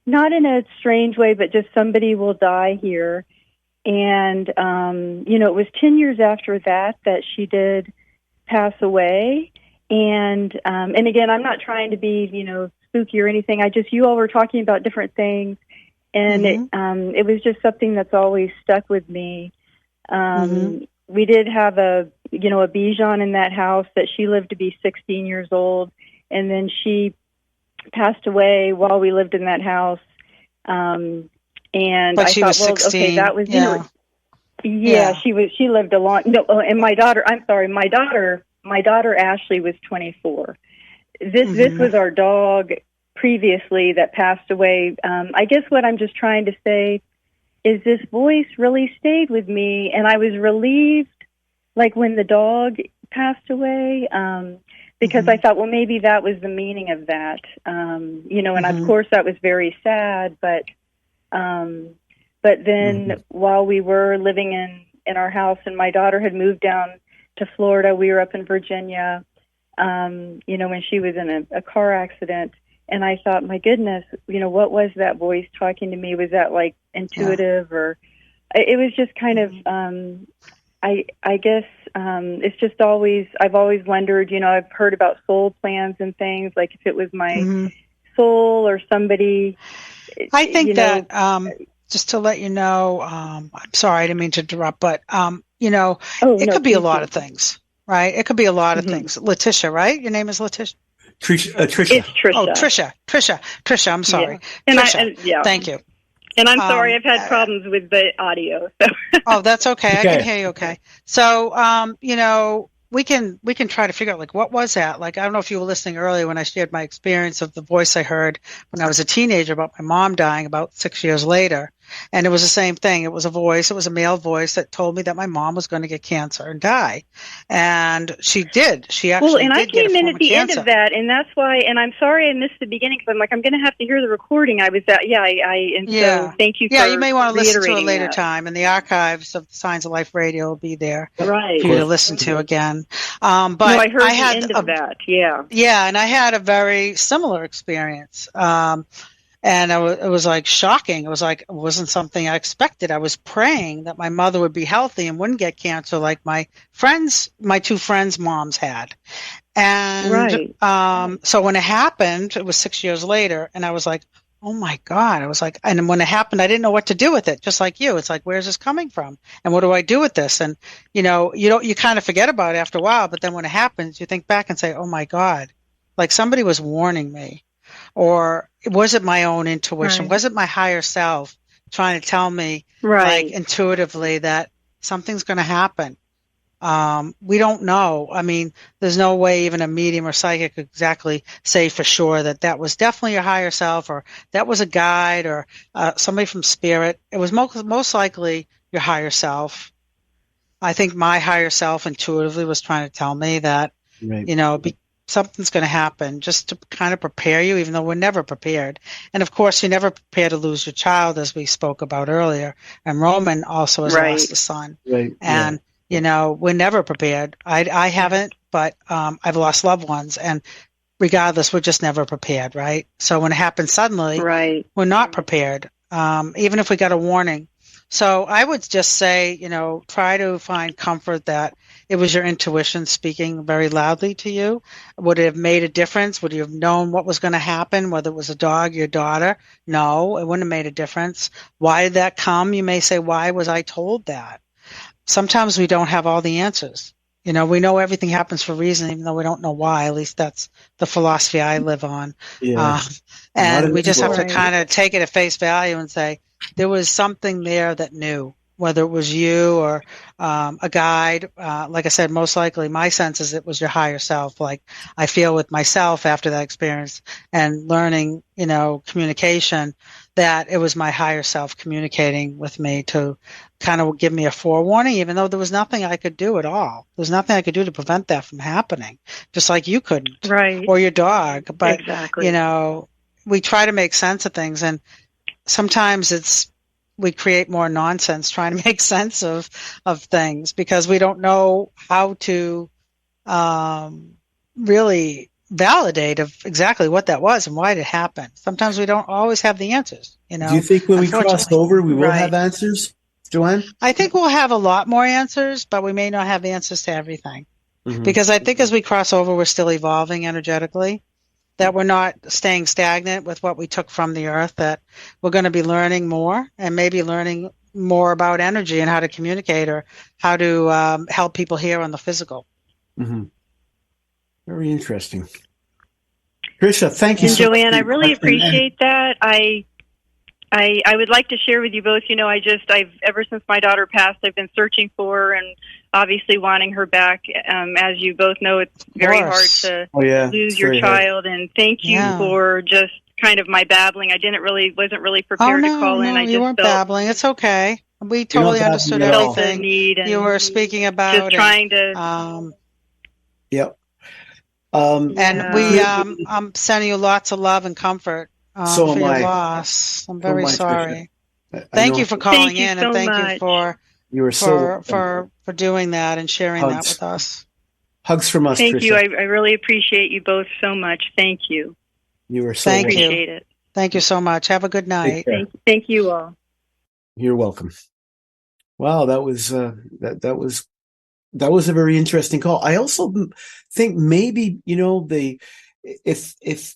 not in a strange way, but just somebody will die here. And, it was 10 years after that she did pass away. And again, I'm not trying to be, spooky or anything. You all were talking about different things. And it was just something that's always stuck with me. We did have a Bichon in that house that she lived to be 16 years old. And then she passed away while we lived in that house. And
but
I
she
thought,
was 16.
Okay, that was, she lived a long, and my daughter Ashley was 24. This was our dog previously that passed away. I guess what I'm just trying to say is this voice really stayed with me, and I was relieved, like when the dog passed away, because I thought, well, maybe that was the meaning of that, and of course that was very sad, but then while we were living in our house and my daughter had moved down to Florida, we were up in Virginia, when she was in a car accident. And I thought, my goodness, what was that voice talking to me? Was that like intuitive or it was just kind of, I guess, it's just I've always wondered, I've heard about soul plans and things, like if it was my soul or somebody.
I think that, just to let you know, I'm sorry, I didn't mean to interrupt, but, it could be a lot of things, right? It could be a lot of things. Letitia, right? Your name is Letitia?
Trisha.
It's Trisha.
Oh, Trisha, I'm sorry.
Yeah.
Trisha, thank you.
And I'm sorry, I've had problems with the audio. So.
Oh, that's okay. I can hear you okay. So, we can try to figure out, like, what was that? Like, I don't know if you were listening earlier when I shared my experience of the voice I heard when I was a teenager about my mom dying about 6 years later. And it was the same thing. It was a male voice that told me that my mom was going to get cancer and die. And she did. She actually
and I
did
came in at the
cancer.
end of that, and that's why, and I'm sorry I missed the beginning, because I'm like, I'm going to have to hear the recording. I was at, so thank you for
you may want to listen to it later
that.
time, and the archives of Signs of Life Radio will be there
for
you to listen to again. But
I heard
I had
the end of that,
Yeah, and I had a very similar experience. And it was like shocking. It was like, it wasn't something I expected. I was praying that my mother would be healthy and wouldn't get cancer like my two friends' moms had. And so when it happened, it was 6 years later, and I was like, oh my God. I was like, and when it happened, I didn't know what to do with it. Just like you. It's like, where's this coming from? And what do I do with this? And, you kind of forget about it after a while, but then when it happens, you think back and say, oh my God, like somebody was warning me. Or was it my own intuition? Was it my higher self trying to tell me, like, intuitively that something's going to happen? We don't know. I mean, there's no way even a medium or psychic could exactly say for sure that was definitely your higher self, or that was a guide, or somebody from spirit. It was most likely your higher self. I think my higher self intuitively was trying to tell me that, something's going to happen, just to kind of prepare you, even though we're never prepared. And of course, you're never prepared to lose your child, as we spoke about earlier. And Roman also has lost a son. And, we're never prepared. I haven't, but I've lost loved ones. And regardless, we're just never prepared, right? So when it happens suddenly, we're not prepared, even if we got a warning. So I would just say, try to find comfort that it was your intuition speaking very loudly to you. Would it have made a difference? Would you have known what was going to happen, whether it was a dog, your daughter? No, it wouldn't have made a difference. Why did that come? You may say, why was I told that? Sometimes we don't have all the answers. We know everything happens for a reason, even though we don't know why. At least that's the philosophy I live on. And we just have to kind of take it at face value and say, there was something there that knew, whether it was you or a guide. Like I said, most likely my sense is it was your higher self. Like I feel with myself after that experience and learning, communication, that it was my higher self communicating with me to kind of give me a forewarning, even though there was nothing I could do at all. There was nothing I could do to prevent that from happening, just like you couldn't, or your dog. But, we try to make sense of things, and sometimes we create more nonsense trying to make sense of things because we don't know how to really validate of exactly what that was and why it happened. Sometimes we don't always have the answers.
Do you think when we cross over, we will have answers? Joanne?
I think we'll have a lot more answers, but we may not have answers to everything.
Mm-hmm.
Because I think as we cross over, we're still evolving energetically, that we're not staying stagnant with what we took from the earth, that we're going to be learning more and maybe learning more about energy and how to communicate or how to help people here on the physical.
Mm-hmm. Very interesting. Trisha, thank you
And
so
Joanne,
much.
I really appreciate that. I would like to share with you both, I've ever since my daughter passed, I've been searching for her and obviously wanting her back. As you both know, it's very hard to lose your child. And thank you for just kind of my babbling. I wasn't really prepared to call in. I just
you weren't babbling. It's okay. We totally understood
felt the
everything
need and
you were speaking about.
Just trying to.
Yep.
I'm sending you lots of love and comfort for your loss. I'm very sorry. Thank you for calling in, and thank you for doing that and sharing that with us.
Hugs from us.
Thank
Trisha.
you. I really appreciate you both so much. Thank you.
You are so welcome.
Appreciate it.
Thank you so much. Have a good night.
Thank you all. You're
welcome. Wow, that was that was a very interesting call. I also think maybe, if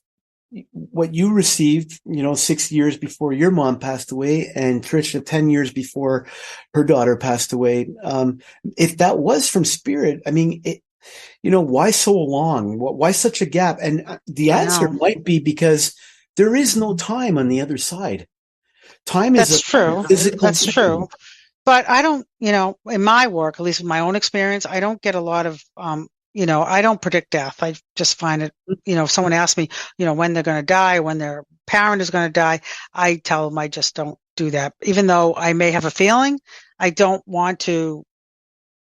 what you received, 6 years before your mom passed away and Trisha 10 years before her daughter passed away, if that was from spirit, I mean, why so long? Why such a gap? And the answer might be because there is no time on the other side. Time is
true. That's true. But I don't, in my work, at least in my own experience, I don't get a lot of, I don't predict death. I just find it, if someone asks me, when they're going to die, when their parent is going to die, I tell them I just don't do that. Even though I may have a feeling, I don't want to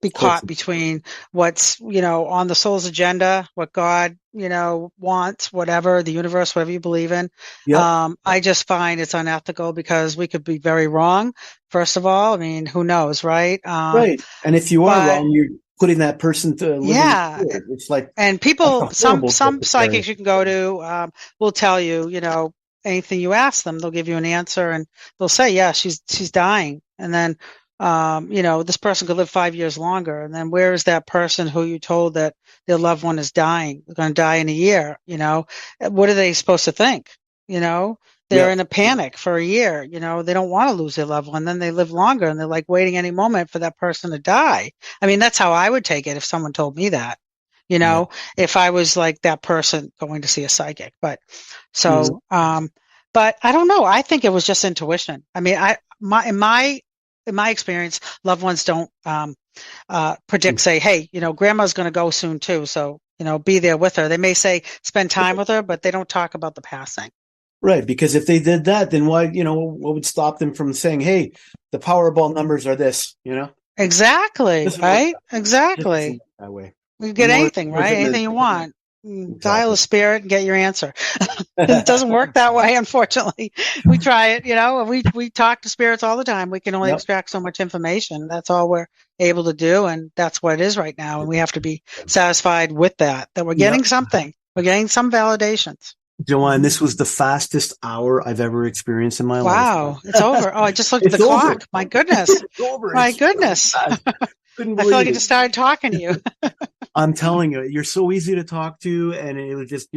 be caught between what's, on the soul's agenda, what God, wants, whatever, the universe, whatever you believe in. Yep. I just find it's unethical because we could be very wrong. First of all, I mean, who knows, right?
Right. And if you are wrong, you're putting that person to live in spirit. It's like,
and people, some psychics you can go to, will tell you, anything you ask them, they'll give you an answer and they'll say, yeah, she's dying. And then, this person could live 5 years longer. And then where is that person who you told that their loved one is dying? They're going to die in a year, what are they supposed to think? They're in a panic for a year, they don't want to lose their loved one. Then they live longer and they're like waiting any moment for that person to die. I mean, that's how I would take it if someone told me that, if I was like that person going to see a psychic, but but I don't know. I think it was just intuition. I mean, in my experience, loved ones don't predict, say, hey, grandma's going to go soon too. So, be there with her. They may say spend time with her, but they don't talk about the passing.
Right. Because if they did that, then why, what would stop them from saying, hey, the Powerball numbers are this,
Exactly. Right. Exactly.
That way.
You get anything, right? Anything you want. Exactly. Dial a spirit and get your answer. It doesn't work that way, unfortunately. We try it, we talk to spirits all the time. We can only extract so much information. That's all we're able to do, and that's what it is right now. And we have to be satisfied with that we're getting something. We're getting some validations.
Joanne, this was the fastest hour I've ever experienced in my life.
Wow, it's over. Oh, I just looked at the clock. My goodness. It's over. My goodness. I feel like I just started talking to you.
I'm telling you, you're so easy to talk to. And it was just,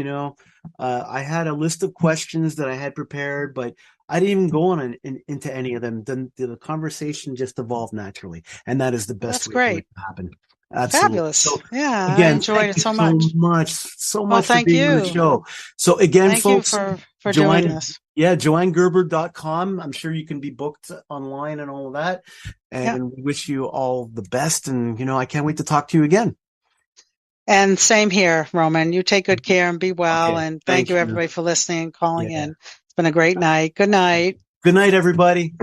I had a list of questions that I had prepared, but I didn't even go on into any of them. The conversation just evolved naturally. And that is the best way to happen. Absolutely.
Fabulous.
So,
yeah,
again,
I enjoyed it so much.
So much for being on the show. So again,
thank
folks,
you for doing this.
Yeah, JoanneGerber.com. I'm sure you can be booked online and all of that. And we wish you all the best. And, I can't wait to talk to you again.
And same here, Roman. You take good care and be well. Okay. And thank you, everybody, for listening and calling in. It's been a great night. Good night.
Good night, everybody.